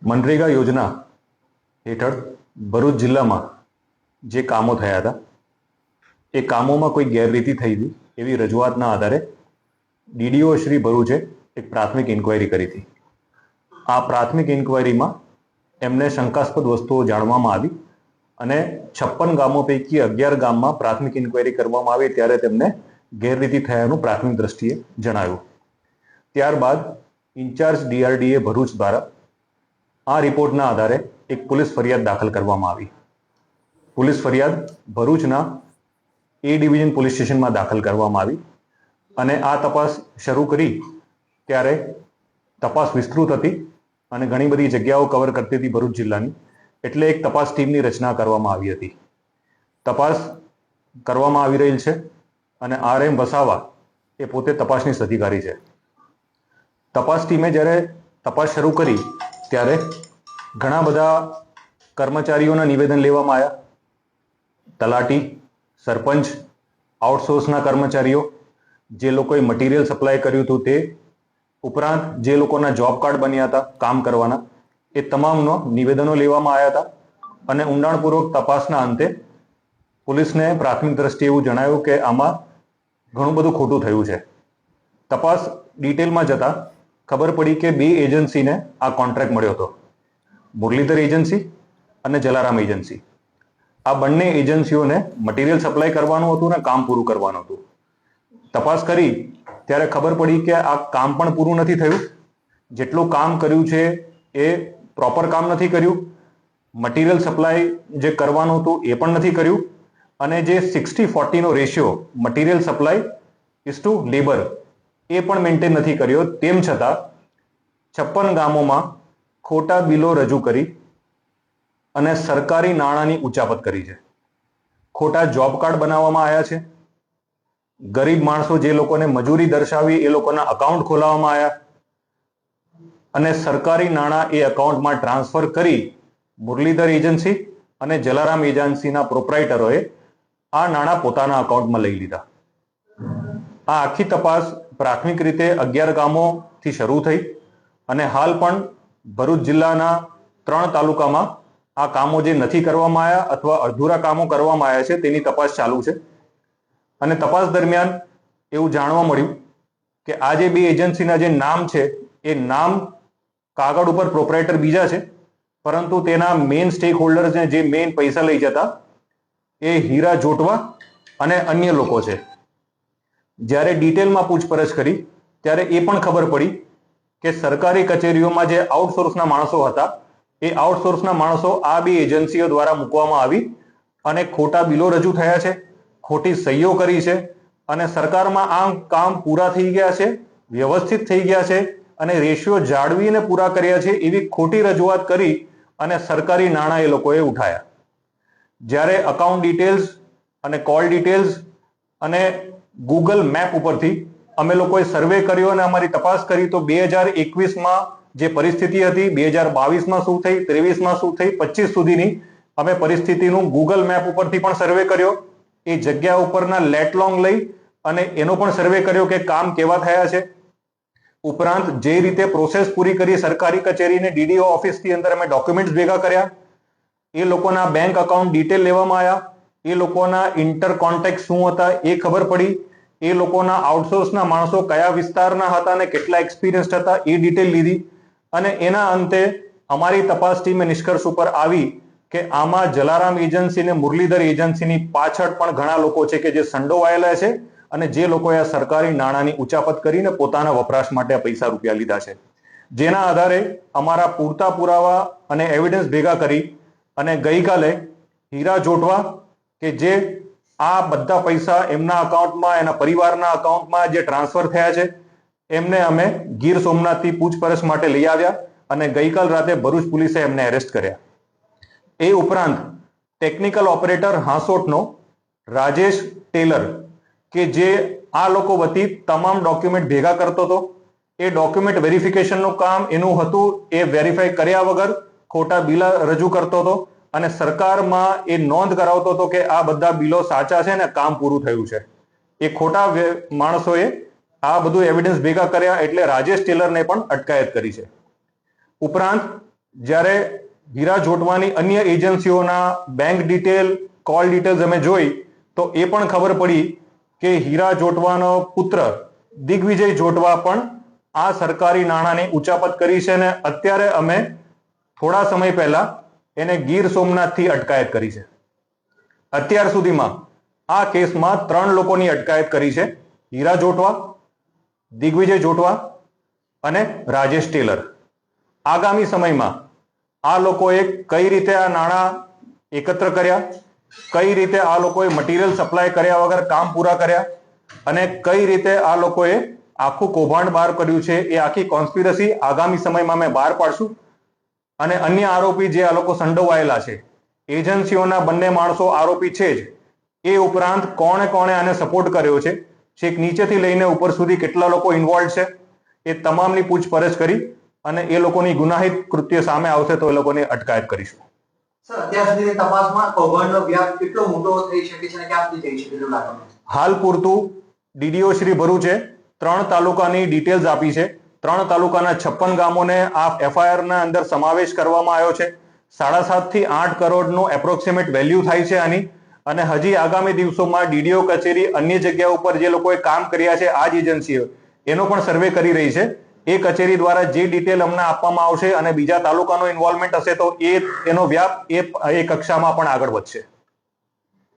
મનરેગા યોજના હેઠળ ભરૂચ જિલ્લામાં જે કામો થયા હતા એ કામોમાં કોઈ ગેરરીતિ થઈ હતી એવી રજૂઆતના આધારે ડીડીઓ શ્રી ભરૂચે એક પ્રાથમિક ઇન્ક્વાયરી કરી હતી. આ પ્રાથમિક ઇન્ક્વાયરીમાં એમને શંકાસ્પદ વસ્તુઓ જાણવામાં આવી અને 56 ગામો પૈકી 11 ગામમાં પ્રાથમિક ઇન્ક્વાયરી કરવામાં આવી ત્યારે તેમને ગેરરીતિ થયાનું પ્રાથમિક દ્રષ્ટિએ જણાવ્યું. ત્યારબાદ ઇન્ચાર્જ ડીઆરડીએ ભરૂચ દ્વારા આ રિપોર્ટના આધારે એક પોલીસ ફરિયાદ દાખલ કરવામાં આવી. પોલીસ ફરિયાદ ભરૂચના એ ડિવિઝન પોલીસ સ્ટેશનમાં દાખલ કરવામાં આવી અને આ તપાસ શરૂ કરી ત્યારે તપાસ વિસ્તૃત હતી અને ઘણી બધી જગ્યાઓ કવર કરતી હતી ભરૂચ જિલ્લાની, એટલે એક તપાસ ટીમની રચના કરવામાં આવી હતી. તપાસ કરવામાં આવી રહેલ છે અને RM વસાવા એ પોતે તપાસનીશ અધિકારી છે. તપાસ ટીમે જ્યારે તપાસ શરૂ કરી ત્યારે ઘણા બધા કર્મચારીઓના નિવેદન લેવામાં આવ્યા. તલાટી, સરપંચ, આઉટસોર્સના કર્મચારીઓ, જે લોકોએ મટીરિયલ સપ્લાય કર્યું હતું તે ઉપરાંત જે લોકોના જોબ કાર્ડ બન્યા હતા કામ કરવાના, એ તમામનો નિવેદનો લેવામાં આવ્યા હતા અને ઊંડાણપૂર્વક તપાસના અંતે પોલીસને પ્રાથમિક દ્રષ્ટિએ એવું જણાવ્યું કે આમાં ઘણું બધું ખોટું થયું છે. તપાસ ડિટેલમાં જતા ખબર પડી કે બે એજન્સીને આ કોન્ટ્રાક્ટ મળ્યો હતો, મુરલીધર એજન્સી અને જલારામ એજન્સી. આ બંને એજન્સીઓને મટીરિયલ સપ્લાય કરવાનું હતું અને કામ પૂરું કરવાનું હતું. તપાસ કરી ત્યારે ખબર પડી કે આ કામ પણ પૂરું નથી થયું. જેટલું કામ કર્યું છે એ પ્રોપર કામ નથી કર્યું. મટીરિયલ સપ્લાય જે કરવાનું હતું એ પણ નથી કર્યું અને જે 60-40 નો ratio material supply is to labour એ પણ મેન્ટેન નથી કર્યો. તેમ છતાં 56 ગામોમાં ખોટા બિલો રજૂ કરી અને સરકારી નાણાંની ઉચાપત કરી છે. ખોટા જોબ કાર્ડ બનાવવામાં આવ્યા છે. ગરીબ માણસો જે લોકોને મજૂરી દર્શાવી એ લોકોના અકાઉન્ટ ખોલાવવામાં આવ્યા અને સરકારી નાણાં એ અકાઉન્ટમાં ટ્રાન્સફર કરી મુરલીધર એજન્સી અને જલારામ એજન્સીના પ્રોપ્રાઇટરોએ આ નાણાં પોતાના અકાઉન્ટમાં લઈ લીધા. આ આખી તપાસ પ્રાથમિક રીતે 11 ગામોથી શરૂ થઈ અને હાલ પણ ભરૂચ જિલ્લાના 3 તાલુકામાં આ કામો જે નથી કરવામાં આવ્યા અથવા અધૂરા કામો કરવામાં આવ્યા છે તેની તપાસ ચાલુ છે. અને તપાસ દરમિયાન એવું જાણવા મળ્યું કે આ જે બે એજન્સીના જે નામ છે એ નામ કાગળ ઉપર પ્રોપ્રાઇટર બીજા છે, પરંતુ તેના મેઇન સ્ટેક હોલ્ડર્સને જે મેઇન પૈસા લઈ જતા એ હીરા જોટવા અને અન્ય લોકો છે. જ્યારે ડિટેલમાં પૂછપરછ કરી ત્યારે એ પણ ખબર પડી કે સરકારી કચેરીઓમાં જે આઉટસોર્સના માણસો હતા એ આઉટસોર્સના માણસો આ બે એજન્સીઓ દ્વારા મૂકવામાં આવી અને ખોટા બિલો રજૂ થયા છે, ખોટી સહીઓ કરી છે અને સરકારમાં આ કામ પૂરા થઈ ગયા છે, વ્યવસ્થિત થઈ ગયા છે અને રેશિયો જાળવીને પૂરા કર્યા છે એવી ખોટી રજૂઆત કરી અને સરકારી નાણાં એ લોકોએ ઉઠાયા. જ્યારે અકાઉન્ટ ડિટેલ્સ અને કોલ ડિટેલ્સ અને ગૂગલ મેપ ઉપરથી અમે લોકોએ સર્વે કર્યો અને અમારી તપાસ કરી તો 2021માં જે પરિસ્થિતિ હતી, 2022માં શું થઈ, 23માં શું થઈ, 25 સુધીની અમે પરિસ્થિતિનું ગૂગલ મેપ ઉપરથી પણ સર્વે કર્યો. એ જગ્યા ઉપરના લેટલોંગ લઈ અને એનો પણ સર્વે કર્યો કે કામ કેવા થયા છે. ઉપરાંત જે રીતે પ્રોસેસ પૂરી કરી સરકારી કચેરીને ડીડીઓ ઓફિસની અંદર અમે ડોક્યુમેન્ટ્સ ભેગા કર્યા, એ લોકોના બેંક અકાઉન્ટ ડિટેલ લેવામાં આવ્યા, એ લોકોના ઇન્ટર કોન્ટેક્ટ શું હતા એ ખબર પડી, એ લોકોના આઉટસોર્સના માણસો કયા વિસ્તારના હતા અને કેટલા એક્સપિરિયન્સ્ડ હતા એ ડિટેલ લીધી અને એના અંતે અમારી તપાસ ટીમે નિષ્કર્ષ ઉપર આવી કે આમાં જલારામ એજન્સી અને મુરલીધર એજન્સીની પાછળ પણ ઘણા લોકો છે કે જે સંડોવાયેલા છે અને જે લોકોએ આ સરકારી નાણાંની ઉચાપત કરીને પોતાના વપરાશ માટે પૈસા રૂપિયા લીધા છે. જેના આધારે અમારા પૂરતા પુરાવા અને એવિડન્સ ભેગા કરી અને ગઈકાલે હીરા જોટવા કે જે આ બધા પૈસા એમના અકાઉન્ટમાં, એના પરિવારના અકાઉન્ટમાં જે ટ્રાન્સફર થયા છે એમને અમે ગીર સોમનાથથી પૂછપરછ માટે લઈ આવ્યા અને ગઈકાલ રાતે ભરૂચ પોલીસે એમને એરેસ્ટ કર્યા. એ ઉપરાંત ટેકનિકલ ઓપરેટર હાંસોટનો રાજેશ ટેલર કે જે આ લોકો વતી તમામ ડોક્યુમેન્ટ ભેગા કરતો હતો, એ ડોક્યુમેન્ટ વેરિફિકેશનનું કામ એનું હતું, એ વેરીફાઈ કર્યા વગર ખોટા બિલ રજૂ કરતો હતો અને સરકારમાં એ નોંધ કરાવતો હતો કે આ બધા બિલો સાચા છે ને કામ પૂરું થયું છે. એ ખોટા માણસોએ આ બધું એવિડન્સ ભેગા કર્યા એટલે રાજેશ ટેલરને પણ અટકાયત કરી છે. ઉપરાંત જ્યારે હીરા જોટવાની અન્ય એજન્સીઓના બેંક ડિટેલ, કોલ ડિટેલ્સ અમે જોઈ તો એ પણ ખબર પડી કે હીરા જોટવાનો પુત્ર દિગ્વિજય જોટવા પણ આ સરકારી નાણાંની ઉચાપત કરી છે અને અત્યારે અમે થોડા સમય પહેલા એને ગીર સોમનાથથી અટકાયત કરી છે. અત્યાર સુધીમાં આ કેસમાં 3 લોકોની અટકાયત કરી છે: હીરા જોટવા, દિગ્વિજય જોટવા અને રાજેશ ટેલર. આગામી સમયમાં આ લોકોએ કઈ રીતે આ નાણાં એકત્ર કર્યા, કઈ રીતે આ લોકોએ મટીરિયલ સપ્લાય કર્યા વગર કામ પૂરા કર્યા અને કઈ રીતે આ લોકોએ આખું કૌભાંડ બહાર કર્યું છે, એ આખી કોન્સ્પિરસી આગામી સમયમાં અમે બહાર પાડશું. અને અન્ય આરોપી જે આ લોકો સંડોવાયેલા છે, એજન્સીઓના બંને માણસો આરોપી છે જ, એ ઉપરાંત કોણે કોણે આને સપોર્ટ કર્યો છે, છેક નીચેથી લઈને ઉપર સુધી કેટલા લોકો ઇન્વોલ્વ છે, એ તમામની પૂછપરછ કરી અને એ લોકોની ગુનાહિત કૃત્ય સામે આવશે તો એ લોકોની અટકાયત કરીશું. સર, અત્યાર સુધીની તપાસમાં કૌભાંડનો વ્યાપ કેટલો મોટો થઈ શકે છે અને ક્યાંથી થઈ શકે છે લાગે? હાલ પૂરતું ડીડીઓ શ્રી ભરૂચે 3 તાલુકાની ડિટેલ્સ આપી છે. 3 તાલુકાના 56 ગામોને આ એફઆઈઆર ના અંદર સમાવેશ કરવામાં આવ્યો છે. 7.5 થી 8 કરોડનો એપ્રોક્સિમેટ વેલ્યુ થાય છે આની. અને હજી આગામી દિવસોમાં ડીડીઓ કચેરી અન્ય જગ્યા ઉપર જે લોકોએ કામ કર્યા છે આ જ એજન્સીઓ, એનો પણ સર્વે કરી રહી છે. એ કચેરી દ્વારા જે ડિટેલ અમને આપવામાં આવશે અને બીજા તાલુકાનો ઇન્વોલ્વમેન્ટ હશે તો એનો વ્યાપ એ કક્ષામાં પણ આગળ વધશે.